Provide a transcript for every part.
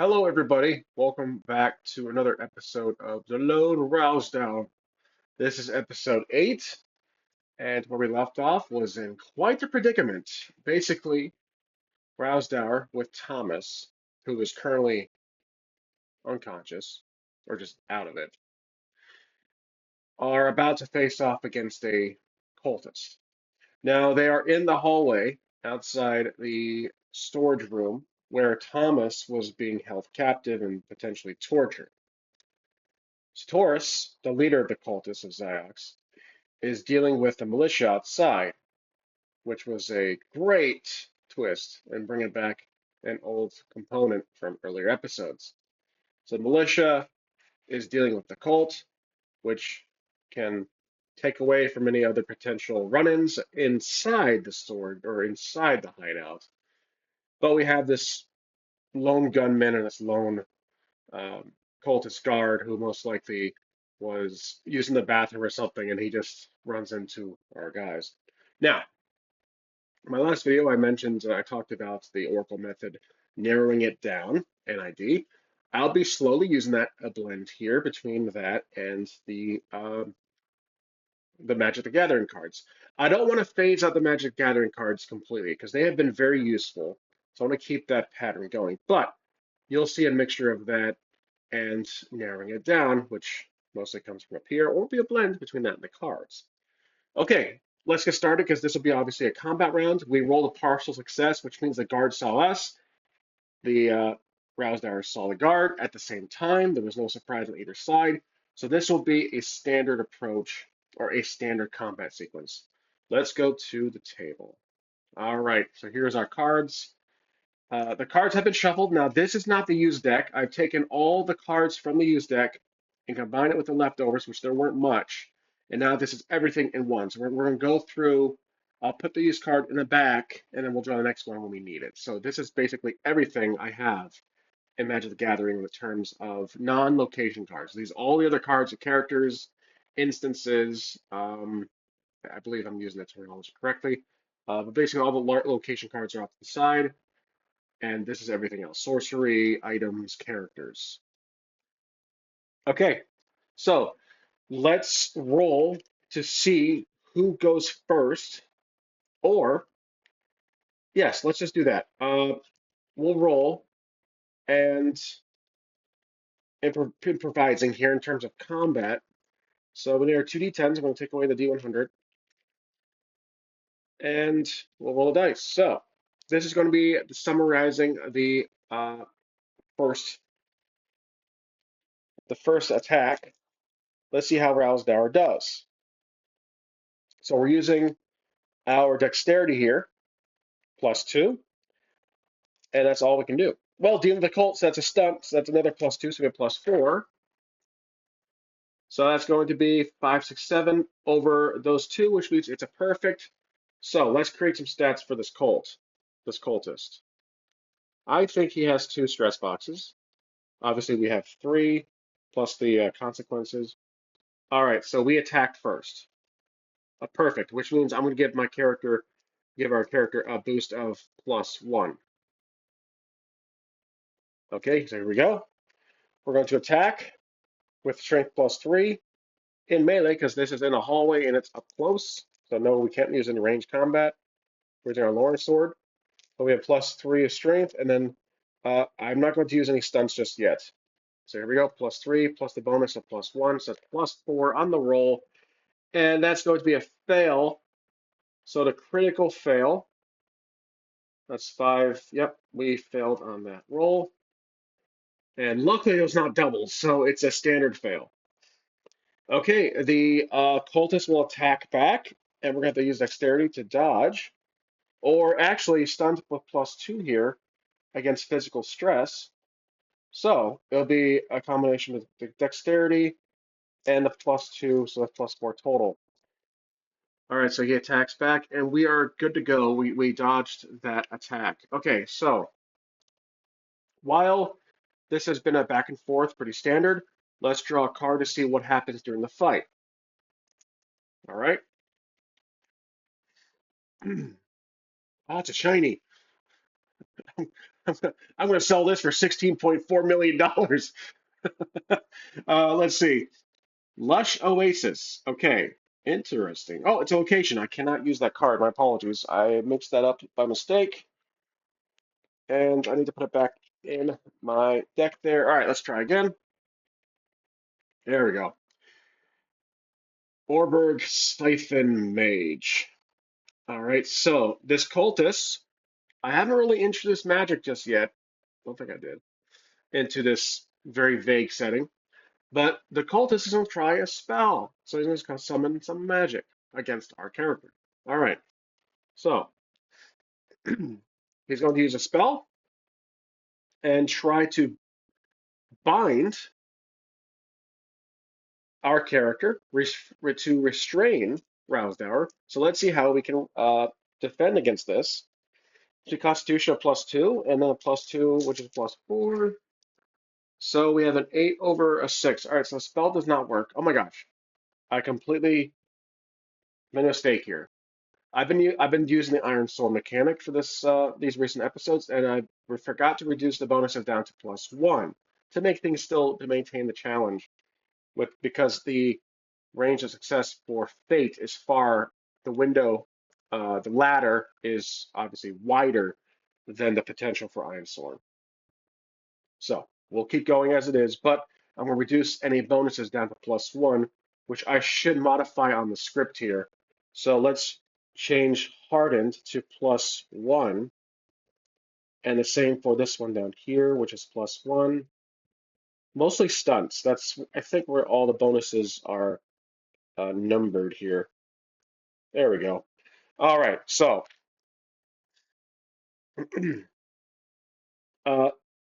Hello, everybody. Welcome back to another episode of the Lone Rowsdower. This is episode 8, and where we left off was in quite a predicament. Basically, Rowsdower with Thomas, who is currently unconscious, or just out of it, are about to face off against a cultist. Now, they are in the hallway outside the storage room where Thomas was being held captive and potentially tortured. Taurus, the leader of the cultists of Ziox, is dealing with the militia outside, which was a great twist and bringing back an old component from earlier episodes. So the militia is dealing with the cult, which can take away from any other potential run-ins inside the storage or inside the hideout. But we have this lone gunman and this lone um, cultist guard who most likely was using the bathroom or something, and he just runs into our guys. Now, in my last video, I mentioned I talked about the Oracle method, narrowing it down, NID. I'll be slowly using that a blend here between that and the Magic the Gathering cards. I don't want to phase out the Magic the Gathering cards completely because they have been very useful. So I want to keep that pattern going. But you'll see a mixture of that and narrowing it down, which mostly comes from up here, or be a blend between that and the cards. Okay, let's get started because this will be obviously a combat round. We rolled a partial success, which means the guard saw us. The Rousdower saw the guard at the same time. There was no surprise on either side. So this will be a standard approach or a standard combat sequence. Let's go to the table. All right, so here's our cards. The cards have been shuffled. Now, this is not the used deck. I've taken all the cards from the used deck and combined it with the leftovers, which there weren't much. And now this is everything in one. So we're going to go through, I'll put the used card in the back, and then we'll draw the next one when we need it. So this is basically everything I have in Magic the Gathering in terms of non-location cards. These all the other cards are characters, instances. I believe I'm using that terminology correctly. But basically, all the location cards are off to the side. And this is everything else. Sorcery, items, characters. Okay, so let's roll to see who goes first. Or, yes, let's just do that. We'll roll and improvising here in terms of combat. So when there are two d10s, I'm going to take away the d100 and we'll roll the dice. So this is going to be summarizing first the first attack. Let's see how Rowsdower does. So we're using our dexterity here, +2, and that's all we can do. Well, dealing with the Colts, that's a stunt, so that's another +2, so we have +4. So that's going to be 5, 6, 7 over those two, which means it's a perfect. So let's create some stats for this cultist. I think he has 2 stress boxes. Obviously, we have 3 plus the consequences. All right, so we attacked first. Perfect, which means I'm going to give our character a boost of +1. Okay, so here we go. We're going to attack with strength +3 in melee because this is in a hallway and it's up close. So no, we can't use it in range combat. We're using our Lawrence sword. So we have +3 of strength, and then I'm not going to use any stunts just yet. So here we go, +3 plus the bonus of +1, so it's +4 on the roll, and that's going to be a fail. So the critical fail, that's 5. Yep, we failed on that roll. And luckily it was not doubles, so it's a standard fail. Okay, the cultist will attack back, and we're going to have to use dexterity to dodge, or actually stunned with +2 here against physical stress. So it'll be a combination of the dexterity and the +2, so that's +4 total. All right, so he attacks back, and we are good to go. We dodged that attack. Okay, so while this has been a back and forth, pretty standard, let's draw a card to see what happens during the fight. All right. Oh, it's a shiny. I'm going to sell this for $16.4 million. Let's see. Lush Oasis. Okay. Interesting. Oh, it's a location. I cannot use that card. My apologies. I mixed that up by mistake, and I need to put it back in my deck there. All right, let's try again. There we go. Orberg Siphon Mage. All right, so this cultist, I haven't really introduced magic just yet. Don't think I did. Into this very vague setting. But the cultist is going to try a spell. So he's going to summon some magic against our character. All right, so he's going to use a spell and try to bind our character to restrain Rowsdower. So let's see how we can defend against this. To Constitution of +2, and then a +2, which is +4. So we have an 8 over a 6. All right, so the spell does not work. Oh my gosh, I completely made a mistake here. I've been using the Ironsworn mechanic for these recent episodes, and I forgot to reduce the bonuses down to +1 to make things still to maintain the challenge. Because the range of success for Fate is far the window, the ladder is obviously wider than the potential for Ironsworn. So we'll keep going as it is, but I'm going to reduce any bonuses down to +1, which I should modify on the script here. So let's change hardened to +1, and the same for this one down here, which is +1. Mostly stunts. That's, I think, where all the bonuses are numbered here. There we go. All right, so uh,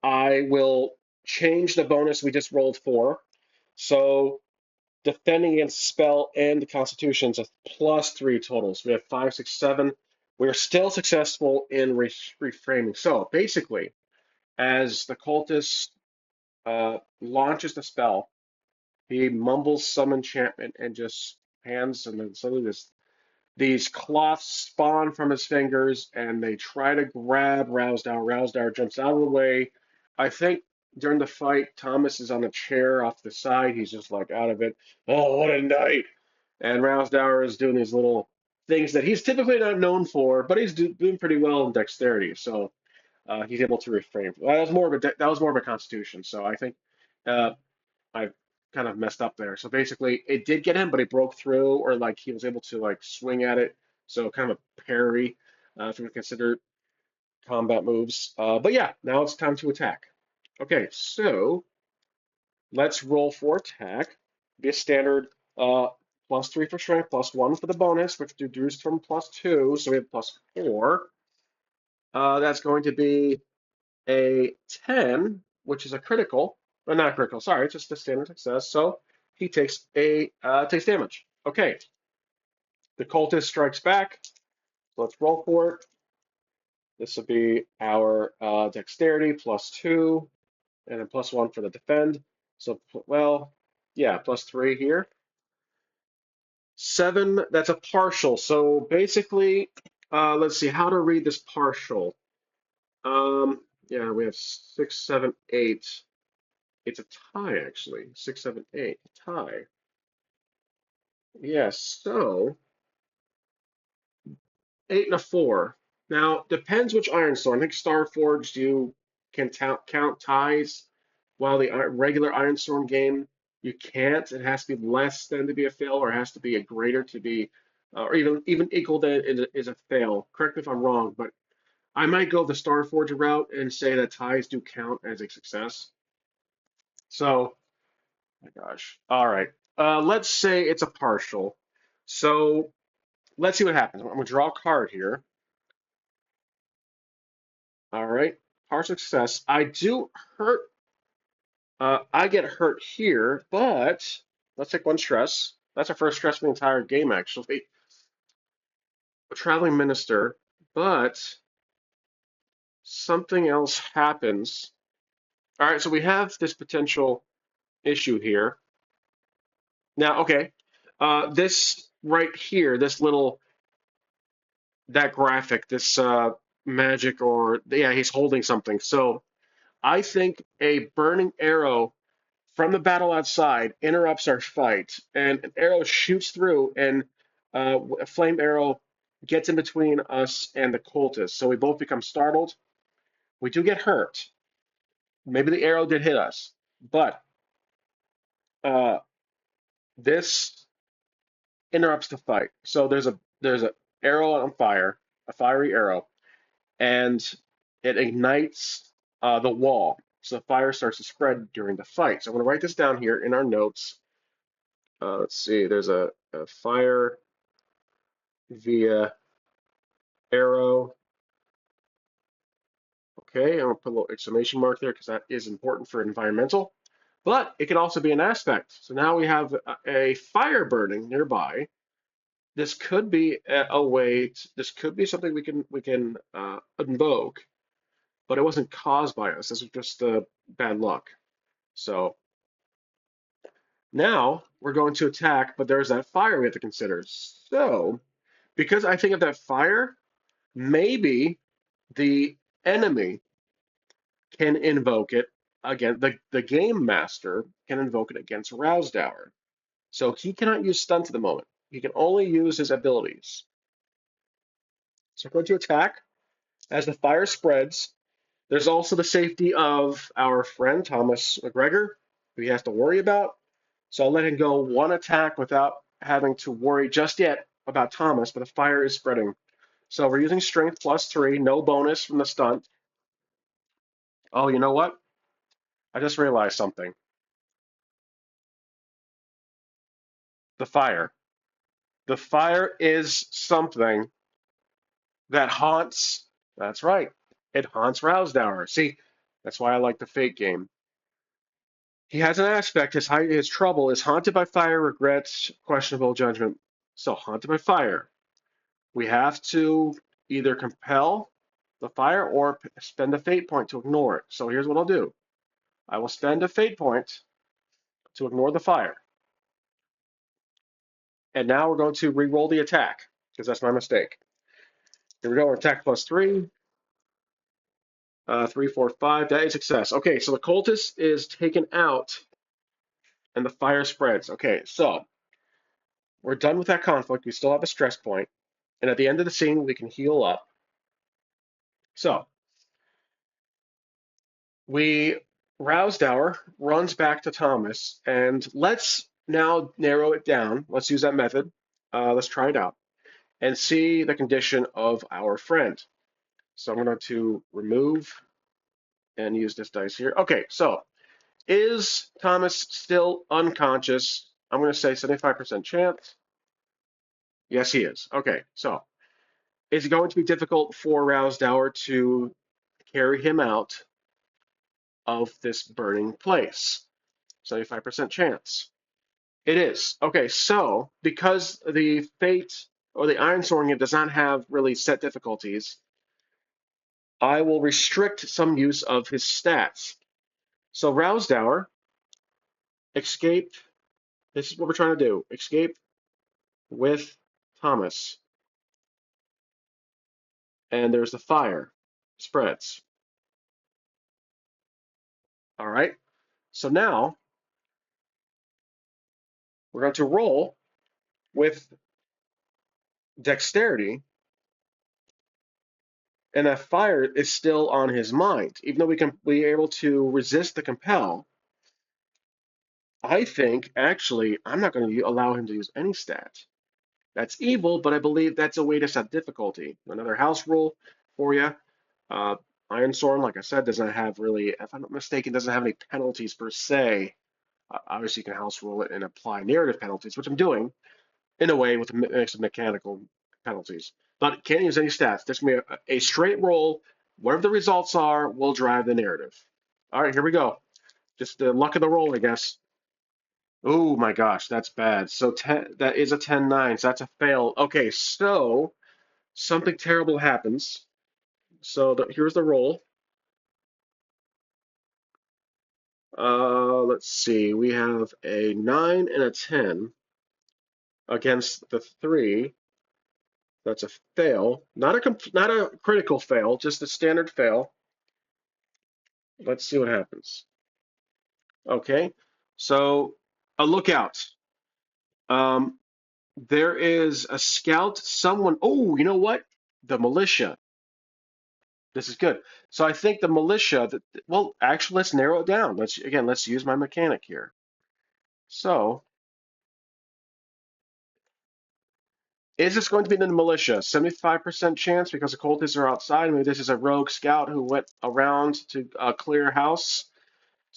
I will change the bonus we just rolled for. So defending against spell and the constitution's a +3 total. So we have 5, 6, 7. We're still successful in reframing. So basically, as the cultist launches the spell, he mumbles some enchantment and just hands, and then suddenly these cloths spawn from his fingers, and they try to grab Rousdower. Rousdower jumps out of the way. I think during the fight, Thomas is on a chair off the side. He's just like out of it. Oh, what a night! And Rousdower is doing these little things that he's typically not known for, but he's doing pretty well in dexterity. So he's able to refrain. Well, that was more of a constitution. So I think uh, I kind of messed up there. So basically, it did get him, but it broke through, or like he was able to like swing at it. So kind of a parry, if you consider combat moves. But yeah, now it's time to attack. Okay, so let's roll for attack. Be a standard +3 for strength, +1 for the bonus, which reduced from +2, so we have +4. That's going to be a 10, which is a critical, but not critical. Sorry, it's just a standard success. So he takes damage. Okay, the cultist strikes back. So let's roll for it. This will be our dexterity +2, and then +1 for the defend. So well, yeah, +3 here. 7. That's a partial. So basically, let's see how to read this partial. Yeah, we have 6, 7, 8. It's a tie, actually. 6, 7, 8. Tie. Yes, so 8 and a 4. Now, depends which Ironsworn. I think Starforged, you can count ties, while the regular Ironsworn game, you can't. It has to be less than to be a fail, or it has to be a greater to be, or even equal to is a fail. Correct me if I'm wrong, but I might go the Starforged route and say that ties do count as a success. So my gosh. All right. Let's say it's a partial. So let's see what happens. I'm going to draw a card here. All right. Partial success. I do hurt. I get hurt here, but let's take one stress. That's our first stress of the entire game, actually. A traveling minister, but something else happens. All right. So we have this potential issue here. Now, okay. This right here, this little that graphic, this magic or yeah, he's holding something. So I think a burning arrow from the battle outside interrupts our fight, and an arrow shoots through, and a flame arrow gets in between us and the cultist. So we both become startled. We do get hurt. Maybe the arrow did hit us, but uh, this interrupts the fight. So there's a arrow on fire, a fiery arrow, and it ignites the wall. So the fire starts to spread during the fight. So I'm going to write this down here in our notes. Let's see. There's a fire via arrow. Okay, I'm going to put a little exclamation mark there because that is important for environmental. But it could also be an aspect. So now we have a fire burning nearby. This could be a way. This could be something we can invoke, but it wasn't caused by us. This was just bad luck. So now we're going to attack, but there's that fire we have to consider. So because I think of that fire, maybe the enemy can invoke it again. The game master can invoke it against Rowsdower. So he cannot use stunts at the moment. He can only use his abilities. So we're going to attack as the fire spreads. There's also the safety of our friend Thomas McGregor, who he has to worry about. So I'll let him go one attack without having to worry just yet about Thomas, but the fire is spreading. So we're using strength +3, no bonus from the stunt. Oh, you know what? I just realized something. The fire. The fire is something that haunts. That's right. It haunts Rowsdower. See, that's why I like the Fate game. He has an aspect. His trouble is haunted by fire, regrets, questionable judgment. So haunted by fire. We have to either compel the fire or spend a fate point to ignore it. So here's what I'll do. I will spend a fate point to ignore the fire. And now we're going to re-roll the attack because that's my mistake. Here we go. Attack +3. 3, 4, 5. That is success. Okay, so the cultist is taken out and the fire spreads. Okay, so we're done with that conflict. We still have a stress point. And at the end of the scene, we can heal up. So we Rowsdower runs back to Thomas, and let's now narrow it down. Let's use that method. Let's try it out and see the condition of our friend. So I'm going to remove and use this dice here. Okay, so is Thomas still unconscious? I'm going to say 75% chance. Yes, he is. Okay, so is it going to be difficult for Rowsdower to carry him out of this burning place? 75% chance. It is. Okay, so because the Fate or the Ironsworn does not have really set difficulties, I will restrict some use of his stats. So Rowsdower, escape. This is what we're trying to do. Escape with Thomas. And there's the fire. Spreads. All right. So now we're going to roll with dexterity, and that fire is still on his mind. Even though we are able to resist the compel, I think actually I'm not going to allow him to use any stat. That's evil, but I believe that's a way to set difficulty. Another house rule for you. Uh, Ironsworn, like I said, does not have really, if I'm not mistaken, doesn't have any penalties per se. Obviously, you can house rule it and apply narrative penalties, which I'm doing in a way with a mix of mechanical penalties. But can't use any stats. There's going to be a straight roll. Whatever the results are will drive the narrative. All right, here we go. Just the luck of the roll, I guess. Oh my gosh, that's bad. So 10, that is a 10-9, so that's a fail. Okay, so something terrible happens. So here's the roll. Let's see. We have a 9 and a 10 against the 3. That's a fail. Not a critical fail, just a standard fail. Let's see what happens. Okay. So a lookout. Um, there is a scout, someone. Oh, you know what? The militia. This is good. So I think the militia, well, actually, let's narrow it down. Let's use my mechanic here. So, is this going to be the militia? 75% chance because the cultists are outside. Maybe this is a rogue scout who went around to clear a house.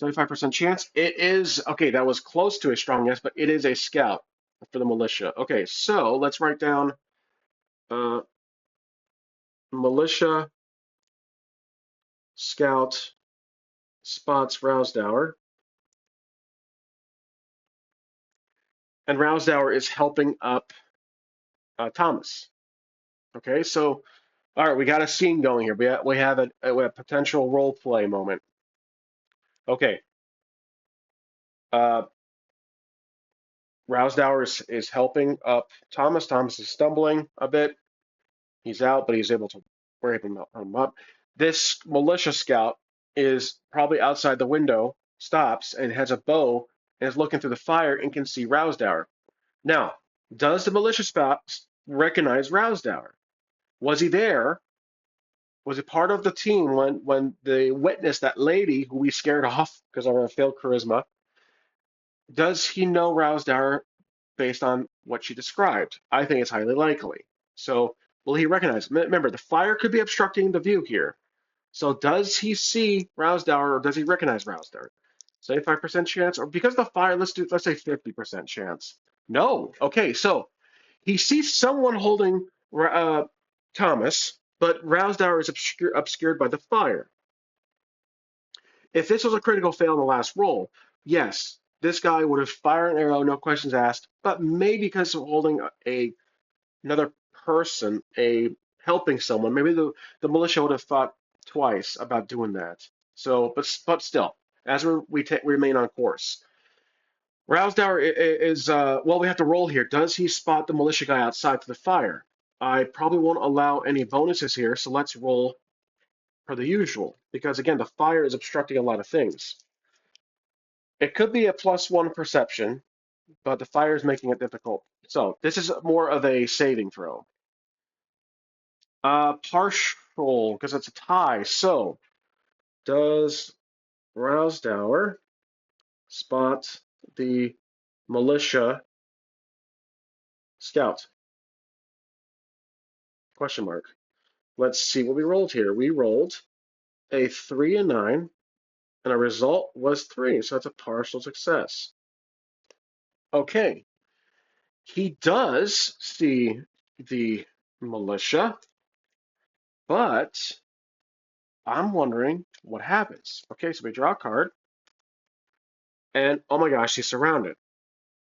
75% chance. It is, okay, that was close to a strong yes, but it is a scout for the militia. Okay, so let's write down uh, militia scout spots Rowsdower. And Rowsdower is helping up Thomas. Okay, so all right, we got a scene going here. We have a potential role play moment. Okay, uh, Rowsdower is helping up Thomas. Thomas is stumbling a bit. He's out, but he's able to wear him up. This militia scout is probably outside the window, stops, and has a bow and is looking through the fire and can see Rowsdower. Now, does the militia scout recognize Rowsdower? Was he there? Was he part of the team when they witnessed that lady who we scared off because of our failed charisma? Does he know Rowsdower based on what she described? I think it's highly likely. So will he recognize? Remember, the fire could be obstructing the view here. So does he see Rowsdower or does he recognize Rowsdower? 75% chance, or because of the fire, let's say 50% chance. No. Okay, so he sees someone holding Thomas, but Rowsdower is obscured by the fire. If this was a critical fail in the last roll, yes, this guy would have fired an arrow, no questions asked. But maybe because of holding another person, a helping someone, maybe the militia would have thought twice about doing that. So, but still, as we remain on course. Rowsdower is well, we have to roll here. Does he spot the militia guy outside to the fire? I probably won't allow any bonuses here, so let's roll per the usual, because again, the fire is obstructing a lot of things. It could be a +1 perception, but the fire is making it difficult. So this is more of a saving throw. Partial, because it's a tie. So does Rowsdower spot the militia scout? Question mark. Let's see what we rolled here. We rolled a 3 and 9, and our result was 3, so that's a partial success. Okay, he does see the militia, but I'm wondering what happens. Okay, so we draw a card, and oh my gosh, he's surrounded.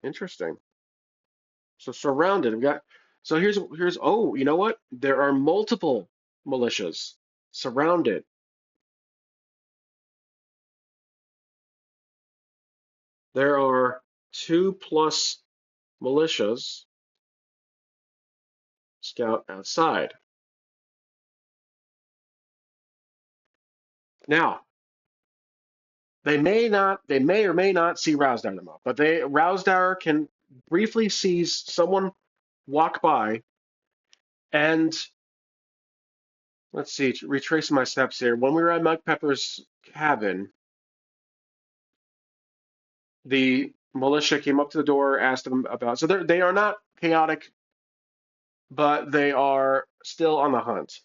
Interesting. So surrounded, we got. So here's. Oh, you know what? There are multiple militias surrounded. There are 2+ militias scout outside. Now, they may or may not see Rowsdower, but Rowsdower can briefly see someone walk by, and let's see, retracing my steps here. When we were at Mike Pepper's cabin, the militia came up to the door, asked them about. So they are not chaotic, but they are still on the hunt.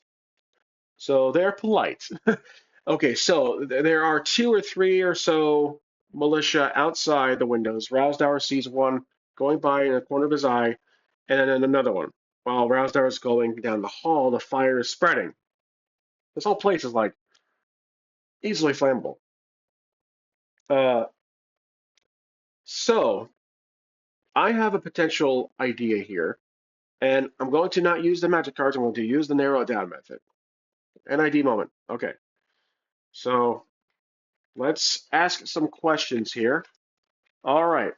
So they're polite. Okay, so there are 2 or 3 or so militia outside the windows. Rowsdower sees one going by in the corner of his eye, and then another one. While Rowsdower is going down the hall, the fire is spreading. This whole place is like easily flammable. Uh, so I have a potential idea here, and I'm going to not use the magic cards. I'm going to use the narrow it down method. NID moment. Okay, so let's ask some questions here. All right.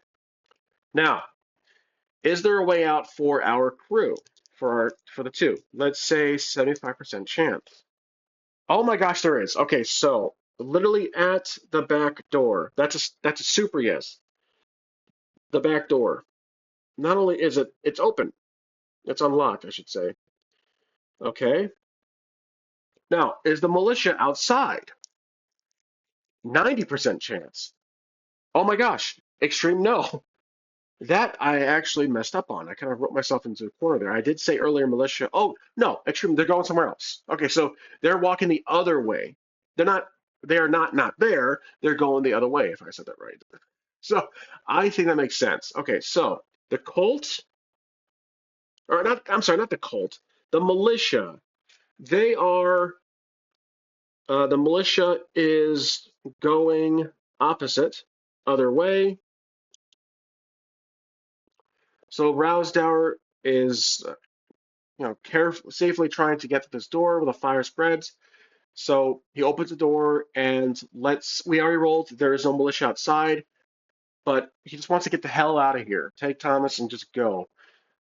Now, is there a way out for our crew? for the two. Let's say 75% chance. Oh my gosh, there is. Okay, so literally at the back door. That's a super yes. The back door. Not only is it's open, it's unlocked, I should say. Okay. Now, is the militia outside? 90% chance. Oh my gosh, extreme no. That I actually messed up on. I kind of wrote myself into a corner there. I did say earlier militia. Oh, no, extreme, they're going somewhere else. Okay, so they're walking the other way. They're not, they are not there. They're going the other way, if I said that right. So I think that makes sense. Okay, so the cult, or not, I'm sorry, not the cult, the militia. They are, the militia is going opposite, other way. So Rowsdower is safely trying to get to this door where the fire spreads. So he opens the door and we already rolled. There is no militia outside, but he just wants to get the hell out of here. Take Thomas and just go.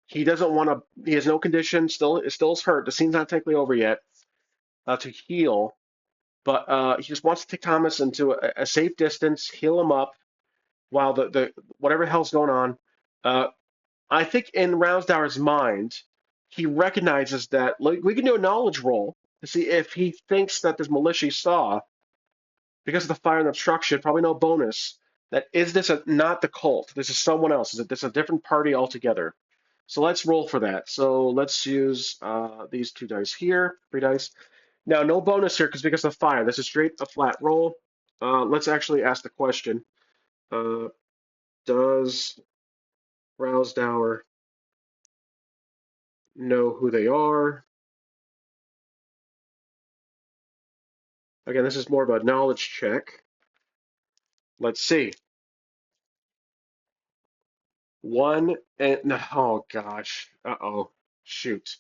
He doesn't want to, he has no condition, still is hurt. The scene's not technically over yet to heal, but he just wants to take Thomas into a safe distance, heal him up while the whatever the hell's going on. Uh, I think in Rousdower's mind, he recognizes that like, we can do a knowledge roll to see if he thinks that this militia he saw, because of the fire and obstruction, probably no bonus, that is this not the cult? This is someone else. Is it this a different party altogether? So let's roll for that. So let's use these two dice here, three dice. Now, no bonus here because of fire. This is straight a flat roll. Let's actually ask the question. Uh, does Rousdower know who they are? Again, this is more of a knowledge check. Let's see. One and no, oh gosh. Uh-oh. Shoot.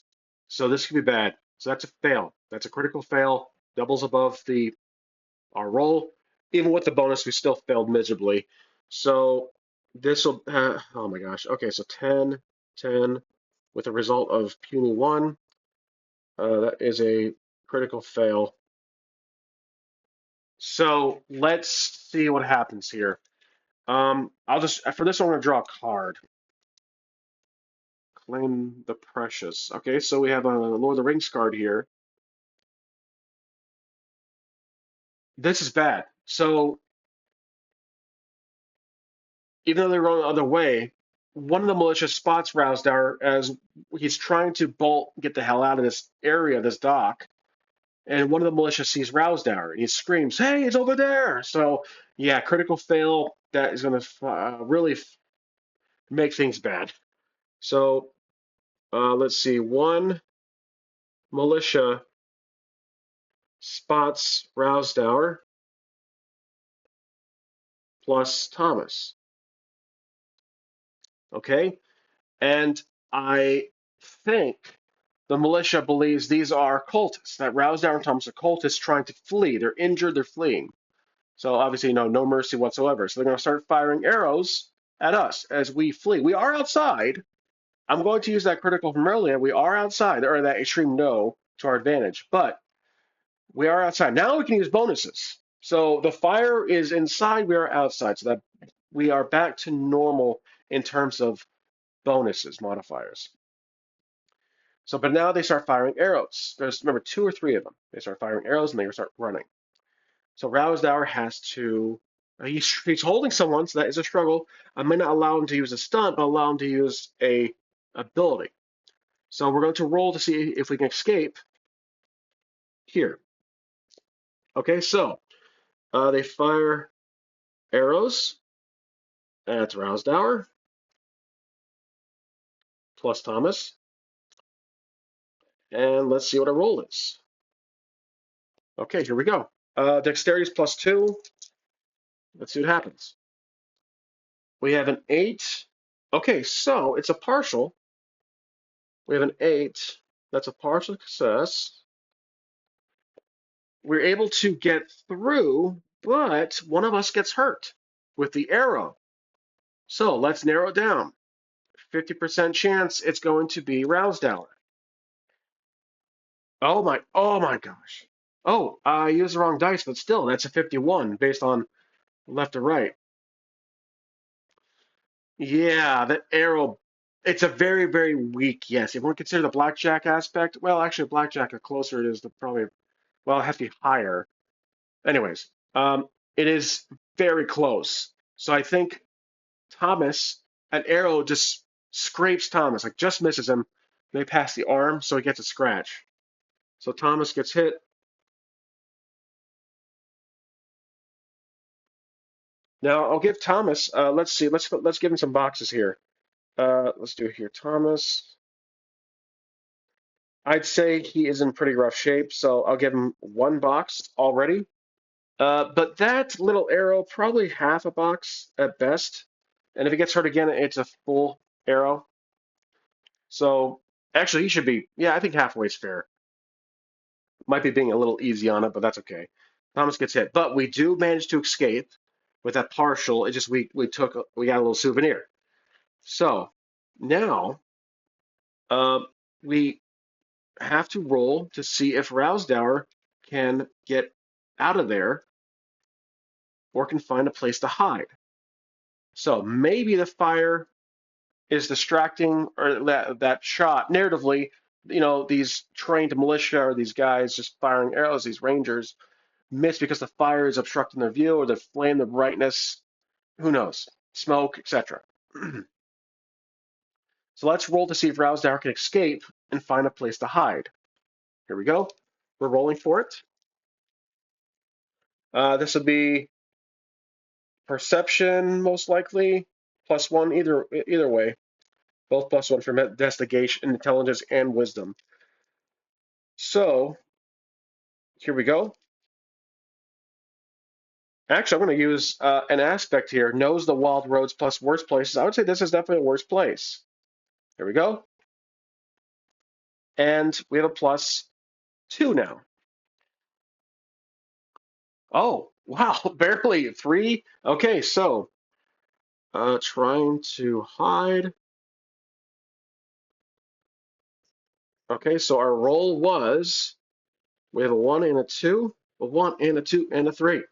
So this could be bad. So that's a fail. That's a critical fail. Doubles above our roll. Even with the bonus, we still failed miserably. So this will, oh my gosh. Okay, so 10, 10 with a result of puny 1. That is a critical fail. So let's see what happens here. I'll just, for this one, I'm going to draw a card. Claim the precious. Okay, so we have a Lord of the Rings card here. This is bad. So even though they're going the other way, one of the militia spots Rousdower as he's trying to get the hell out of this area, this dock. And one of the militia sees Rousdower and he screams, "Hey, it's over there!" So yeah, critical fail. That is going to really make things bad. So let's see. One militia spots Rousdower plus Thomas. Okay? And I think the militia believes these are cultists, that Rousdower and Thomas are cultists trying to flee. They're injured, they're fleeing. So obviously, no mercy whatsoever. So they're going to start firing arrows at us as we flee. We are outside. I'm going to use that critical from earlier. We are outside, or that extreme no to our advantage. But we are outside. Now we can use bonuses. So the fire is inside, we are outside. So that we are back to normal in terms of bonuses, modifiers. So, but now they start firing arrows. There's, remember, two or three of them. They start firing arrows and they start running. So Rousdower has to, he's holding someone, so that is a struggle. I may not allow him to use a stunt, but allow him to use a ability. So we're going to roll to see if we can escape here. Okay, so they fire arrows at Rousdower plus Thomas. And let's see what our roll is. Okay, here we go. Dexterity is +2. Let's see what happens. We have an 8. Okay, so it's a partial. We have an 8. That's a partial success. We're able to get through, but one of us gets hurt with the arrow. So let's narrow it down. 50% chance it's going to be Rousdower. Oh my gosh. Oh, I used the wrong dice, but still, that's a 51 based on left to right. Yeah, that arrow, it's a very, very weak yes. If we consider the blackjack aspect, well, actually, blackjack, the closer it is, the probably, well, it has to be higher. Anyways, it is very close. So I think Thomas, an arrow just scrapes Thomas, like just misses him. They pass the arm, so he gets a scratch. So Thomas gets hit. Now I'll give Thomas. Let's see. Let's give him some boxes here. Let's do it here. Thomas. I'd say he is in pretty rough shape, so I'll give him one box already. But that little arrow, probably half a box at best. And if he gets hurt again, it's a full arrow. So actually, he should be. Yeah, I think halfway is fair. Might be being a little easy on it, but that's okay. Thomas gets hit, but we do manage to escape with that partial. It just we got a little souvenir. So now we have to roll to see if Rousdower can get out of there or can find a place to hide. So maybe the fire is distracting, or that shot narratively. These trained militia or these guys just firing arrows, these rangers miss because the fire is obstructing their view or the flame, the brightness, who knows, smoke, etc. So let's roll to see if Rousdower can escape and find a place to hide. Here we go. We're rolling for it. This would be perception, most likely, +1, either way. Both +1 for investigation, intelligence, and wisdom. So here we go. Actually, I'm going to use an aspect here. Knows the wild roads plus worst places. I would say this is definitely a worst place. Here we go. And we have a +2 now. Oh, wow, barely 3. Okay, so trying to hide. Okay, so our roll was we have a 1 and a 2, a 1 and a 2 and a 3.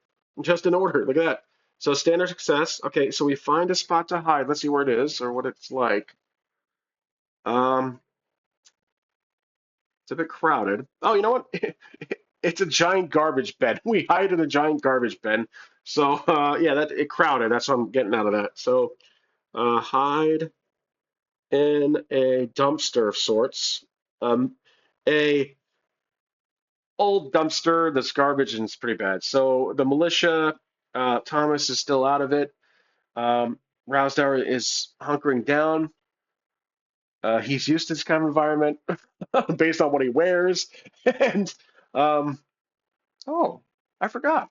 Just in order. Look at that. So standard success. Okay, so we find a spot to hide. Let's see where it is or what it's like. Um, it's a bit crowded. Oh, you know what? It's a giant garbage bin. We hide in a giant garbage bin. So yeah, that it crowded. That's what I'm getting out of that. So hide in a dumpster of sorts. A old dumpster that's garbage and it's pretty bad. So the militia, Thomas is still out of it. Um, Rousdower is hunkering down. He's used to this kind of environment based on what he wears. And um, oh, I forgot.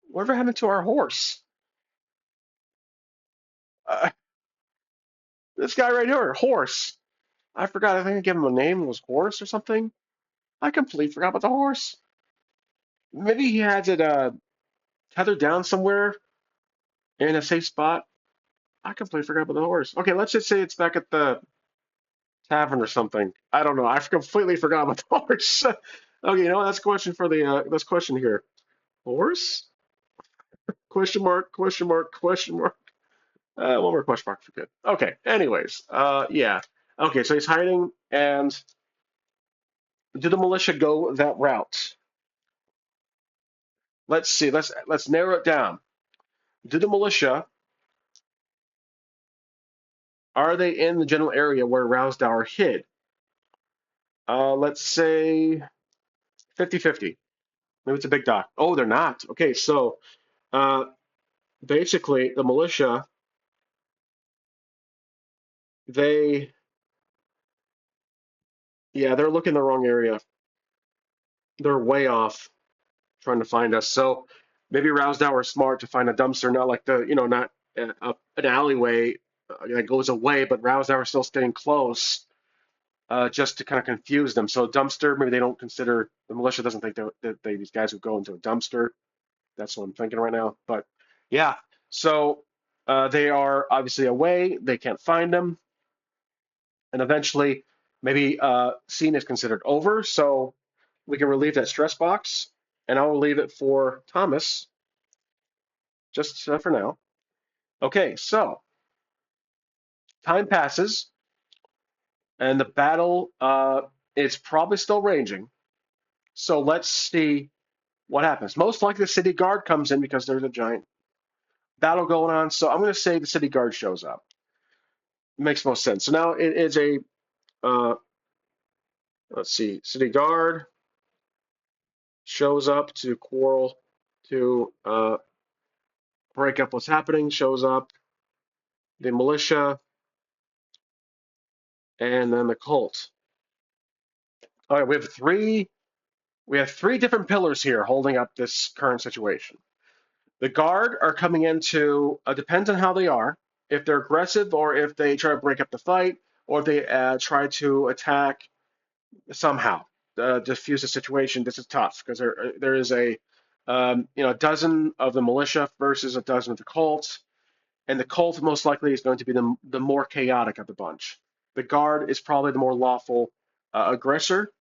Whatever happened to our horse? Uh, this guy right here, horse. I forgot. I think I gave him a name. It was Horse or something. I completely forgot about the horse. Maybe he has it tethered down somewhere in a safe spot. I completely forgot about the horse. Okay, let's just say it's back at the tavern or something. I don't know. I completely forgot about the horse. Okay, you know what? That's a question for the this question here. Horse? Question mark, question mark, question mark. One more question mark for good. Okay, anyways. Yeah. Okay, so he's hiding, and do the militia go that route? Let's see. Let's narrow it down. Do the militia are they in the general area where Rousdower hid? Let's say 50-50. Maybe it's a big dock. Oh, they're not. Okay, so uh, basically the militia they yeah they're looking the wrong area. They're way off trying to find us. So maybe Rousdower is smart to find a dumpster, not like not an alleyway that goes away, but Rousdower is still staying close, just to kind of confuse them. So dumpster, maybe they don't consider the militia doesn't think that these guys would go into a dumpster. That's what I'm thinking right now. But yeah, so they are obviously away. They can't find them, and eventually. maybe scene is considered over, so we can relieve that stress box, and I'll leave it for Thomas just for now. Okay, so time passes, and the battle is probably still raging. So let's see what happens. Most likely the city guard comes in because there's a giant battle going on. So I'm going to say the city guard shows up. Makes most sense. So now it is a uh, let's see, city guard shows up to quarrel to break up what's happening. Shows up the militia and then the cult. All right, we have three different pillars here holding up this current situation. The guard are coming into depends on how they are. If they're aggressive or if they try to break up the fight or if they try to attack somehow, diffuse the situation. This is tough because there is a dozen of the militia versus a dozen of the cult, and the cult most likely is going to be the more chaotic of the bunch. The guard is probably the more lawful aggressor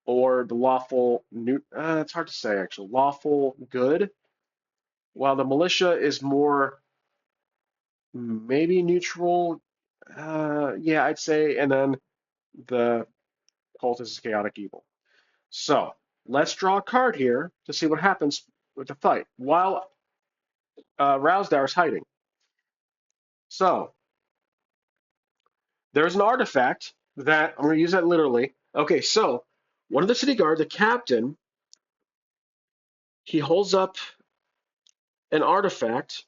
or the lawful new. It's hard to say actually. Lawful good, while the militia is more maybe neutral. Yeah, I'd say, and then the cult is chaotic evil. So let's draw a card here to see what happens with the fight while Rowsdower is hiding. So there's an artifact that I'm going to use that literally. Okay, so one of the city guard, the captain, he holds up an artifact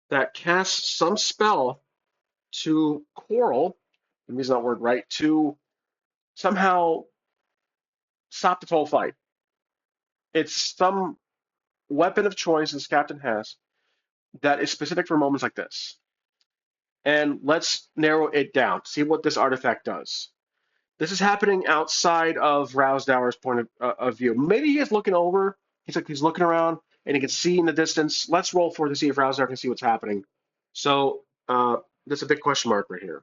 that casts some spell to quarrel. Let me use that word right, to somehow stop the whole fight. It's some weapon of choice this captain has that is specific for moments like this. And let's narrow it down, see what this artifact does. This is happening outside of Rowsdower's point of view. Maybe he is looking over. He's looking around and he can see in the distance. Let's roll for it to see if Rowsdower can see what's happening. So there's a big question mark right here.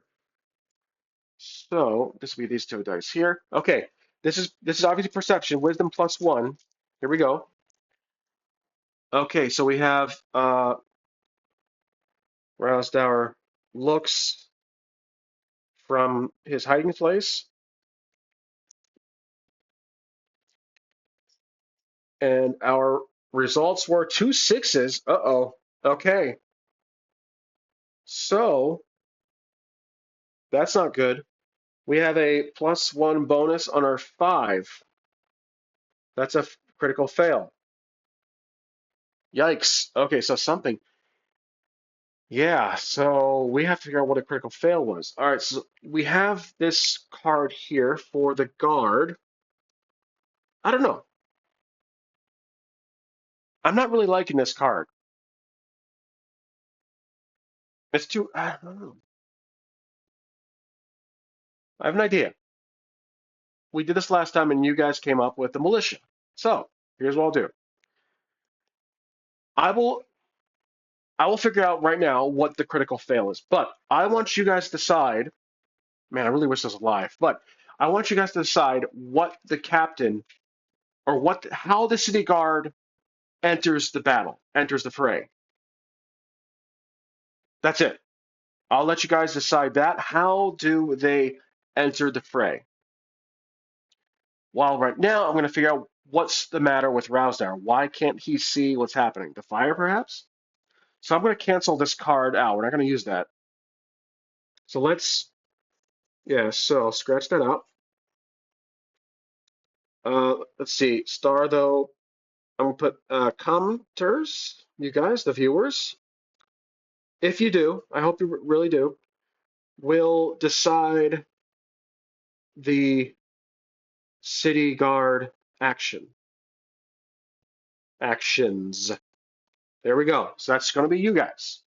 So this will be these two dice here. Okay, this is obviously perception. Wisdom +1. Here we go. Okay, so we have Rowsdower looks from his hiding place, and our results were 2 6s. Uh-oh. Okay, so that's not good. We have a +1 bonus on our 5. That's a critical fail. Yikes. Okay, so something. Yeah, so we have to figure out what a critical fail was. All right, so we have this card here for the guard. I don't know. I'm not really liking this card. It's too, I don't know. I have an idea. We did this last time and you guys came up with the militia. So here's what I'll do. I will I will figure out right now what the critical fail is, but I want you guys to decide. Man, I really wish this was live, but I want you guys to decide what the captain or how the city guard enters the battle, enters the fray. That's it. I'll let you guys decide that. How do they enter the fray? While right now, I'm going to figure out what's the matter with Rowsdower. Why can't he see what's happening? The fire, perhaps? So I'm going to cancel this card out. We're not going to use that. So yeah, so I'll scratch that out. Let's see. Star, though, I'm going to put commenters, you guys, the viewers. If you do, I hope you really do, will decide the city guard actions. There we go. So that's going to be you guys.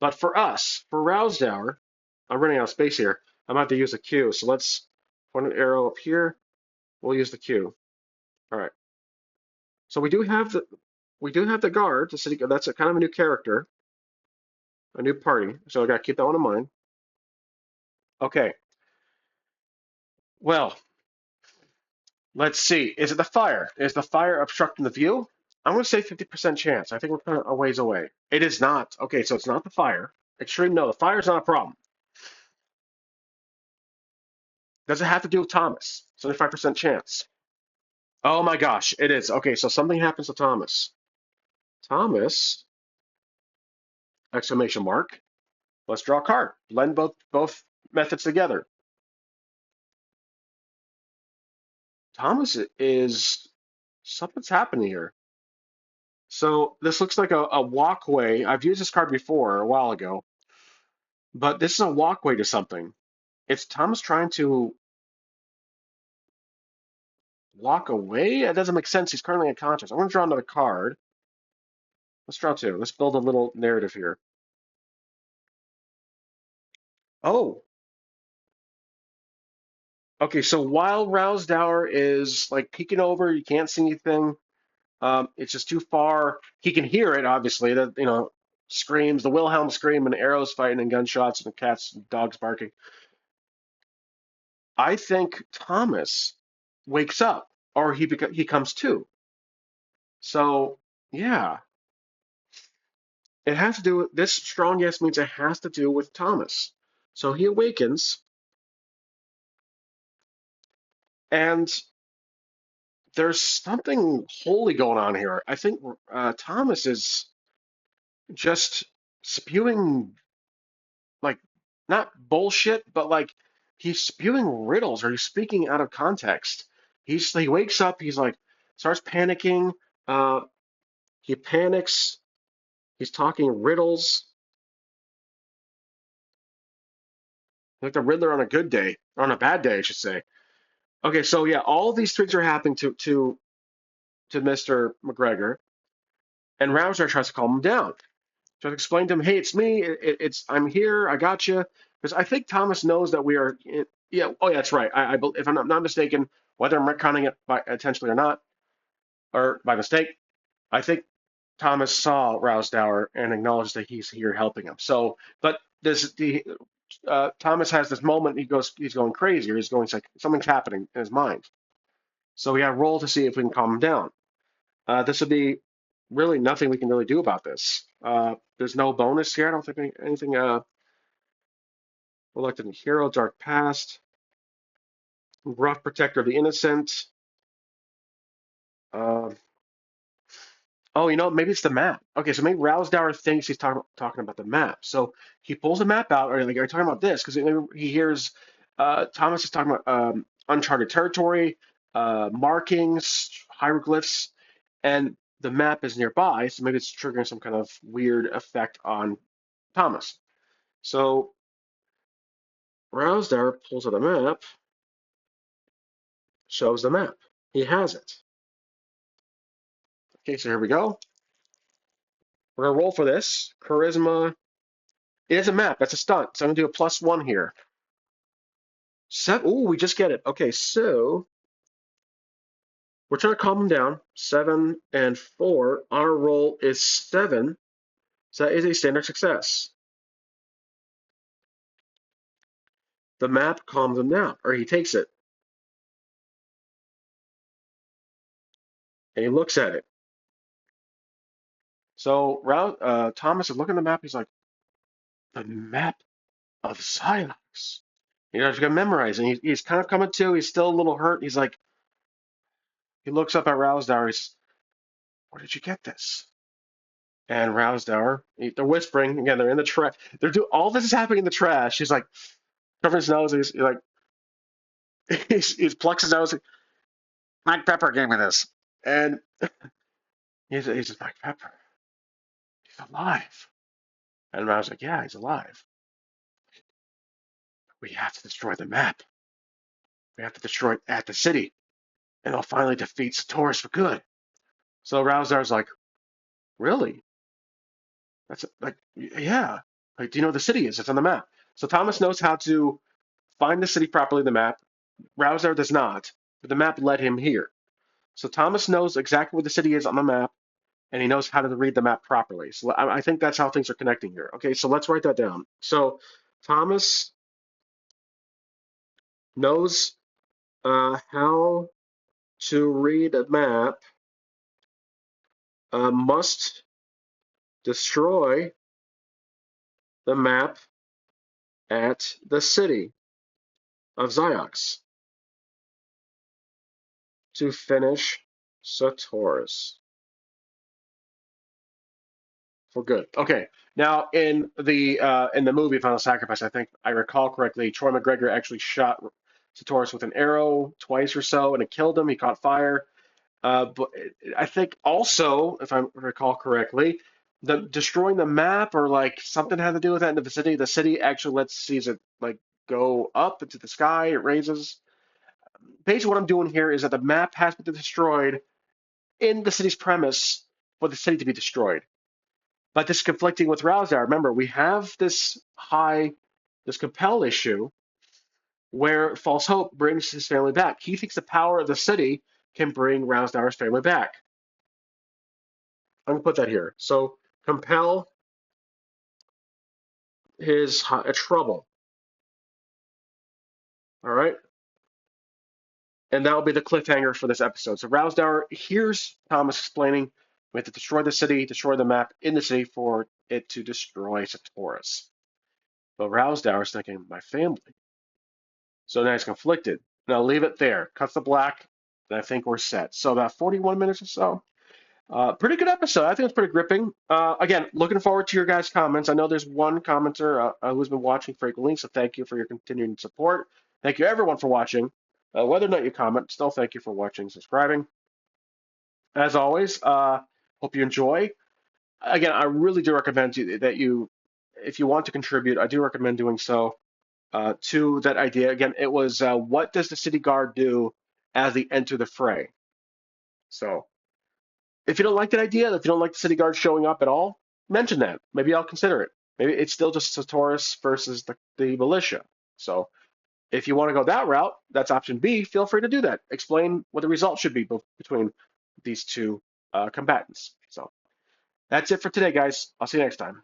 But for us, for Rowsdower, I'm running out of space here. I'm going to have to use a Q. So let's point an arrow up here. We'll use the Q. All right. So we do have the guard, the city guard. That's a kind of a new character, a new party. So I got to keep that one in mind. Okay, well, let's see. Is it the fire? Is the fire obstructing the view? I'm going to say 50% chance. I think we're kind of a ways away. It is not. Okay, so it's not the fire. Extreme, no, the fire's not a problem. Does it have to do with Thomas? 75% chance. Oh my gosh, it is. Okay, so something happens to Thomas. Thomas, exclamation mark. Let's draw a card. Blend both methods together. Thomas is something's happening here. So this looks like a walkway. I've used this card before a while ago, but this is a walkway to something. It's Thomas trying to walk away? It doesn't make sense. He's currently unconscious. I'm going to draw another card. Let's draw two. Let's build a little narrative here. Oh, okay. So while Rowsdower is like peeking over, you can't see anything. It's just too far. He can hear it, obviously. That screams, the Wilhelm scream, and arrows fighting, and gunshots, and cats and dogs barking. I think Thomas wakes up, or he comes to. So yeah, it has to do with this strong yes means it has to do with Thomas. So he awakens, and there's something holy going on here. I think Thomas is just spewing like not bullshit, but like he's spewing riddles or he's speaking out of context. He wakes up, he's like starts panicking. Uh, he panics. He's talking riddles like the Riddler on a good day, or on a bad day, I should say. Okay, so yeah, all these things are happening to Mr. McGregor, and Rouser tries to calm him down. Tries to explain to him, "Hey, it's me. It's I'm here. I got you." Because I think Thomas knows that we are. Yeah. Oh, yeah, that's right. If I'm not mistaken, whether I'm retconning it by intentionally or not, or by mistake, I think Thomas saw Rousdower and acknowledged that he's here helping him. So, but Thomas has this moment. He's going crazy, or he's going like something's happening in his mind. So we got to roll to see if we can calm him down. This would be really nothing we can really do about this. There's no bonus here. I don't think anything. Reluctant hero, dark past, rough protector of the innocent. Uh, oh, maybe it's the map. Okay, so maybe Rousdower thinks he's talking about the map. So he pulls the map out, or like, are you talking about this? Because he hears Thomas is talking about uncharted territory, markings, hieroglyphs, and the map is nearby. So maybe it's triggering some kind of weird effect on Thomas. So Rousdower pulls out a map, shows the map. He has it. Okay, so here we go. We're gonna roll for this. Charisma. It is a map. That's a stunt. So I'm gonna do a +1 here. Ooh, we just get it. Okay, so we're trying to calm him down. 7 and 4. Our roll is 7. So that is a standard success. The map calms him down, or he takes it and he looks at it. So Thomas is looking at the map. He's like, the map of Silex. He's gonna memorize, and he's kind of coming to. He's still a little hurt. He's like, he looks up at Rousdower. He's, where did you get this? And Rousdower, they're whispering again. They're in the trash. They're doing all this is happening in the trash. He's like covering his nose. He's like he's plucks his nose. Mike Pepper gave me this, and he's just Mike Pepper. He's alive. And I was like, yeah, he's alive. We have to destroy the map. We have to destroy it at the city, and it'll finally defeat Satorus for good. So Rousdower's like, really? That's like, yeah. Like, do you know where the city is? It's on the map. So Thomas knows how to find the city properly in the map. Rousdower does not, but the map led him here. So Thomas knows exactly where the city is on the map, and he knows how to read the map properly. So I think that's how things are connecting here. Okay, so let's write that down. So Thomas knows how to read a map must destroy the map at the city of Ziox to finish Satoris for good. Okay, now in the movie Final Sacrifice, I think I recall correctly, Troy McGregor actually shot Satoris with an arrow twice or so, and it killed him. He caught fire. But I think also, if I recall correctly, the destroying the map or like something had to do with that in the vicinity. The city actually sees it like go up into the sky. It raises. Basically, what I'm doing here is that the map has been destroyed in the city's premise for the city to be destroyed. But this conflicting with Rousdower. Remember, we have this compel issue where False Hope brings his family back. He thinks the power of the city can bring Rousdower's family back. I'm gonna put that here. So compel his trouble. All right, and that will be the cliffhanger for this episode. So Rousdower hears Thomas explaining we have to destroy the city, destroy the map in the city for it to destroy Satoris. But Rousdower is thinking my family. So now he's conflicted. Now leave it there. Cuts the black, and I think we're set. So about 41 minutes or so. Pretty good episode. I think it's pretty gripping. Again, looking forward to your guys' comments. I know there's one commenter who's been watching frequently, so thank you for your continuing support. Thank you everyone for watching. Whether or not you comment, still thank you for watching, subscribing. As always, hope you enjoy. Again, I really do recommend that you, if you want to contribute, I do recommend doing so to that idea. Again, it was what does the city guard do as they enter the fray? So if you don't like that idea, if you don't like the city guard showing up at all, mention that. Maybe I'll consider it. Maybe it's still just Satoris versus the militia. So if you want to go that route, that's option B. Feel free to do that. Explain what the result should be between these two combatants. So that's it for today, guys. I'll see you next time.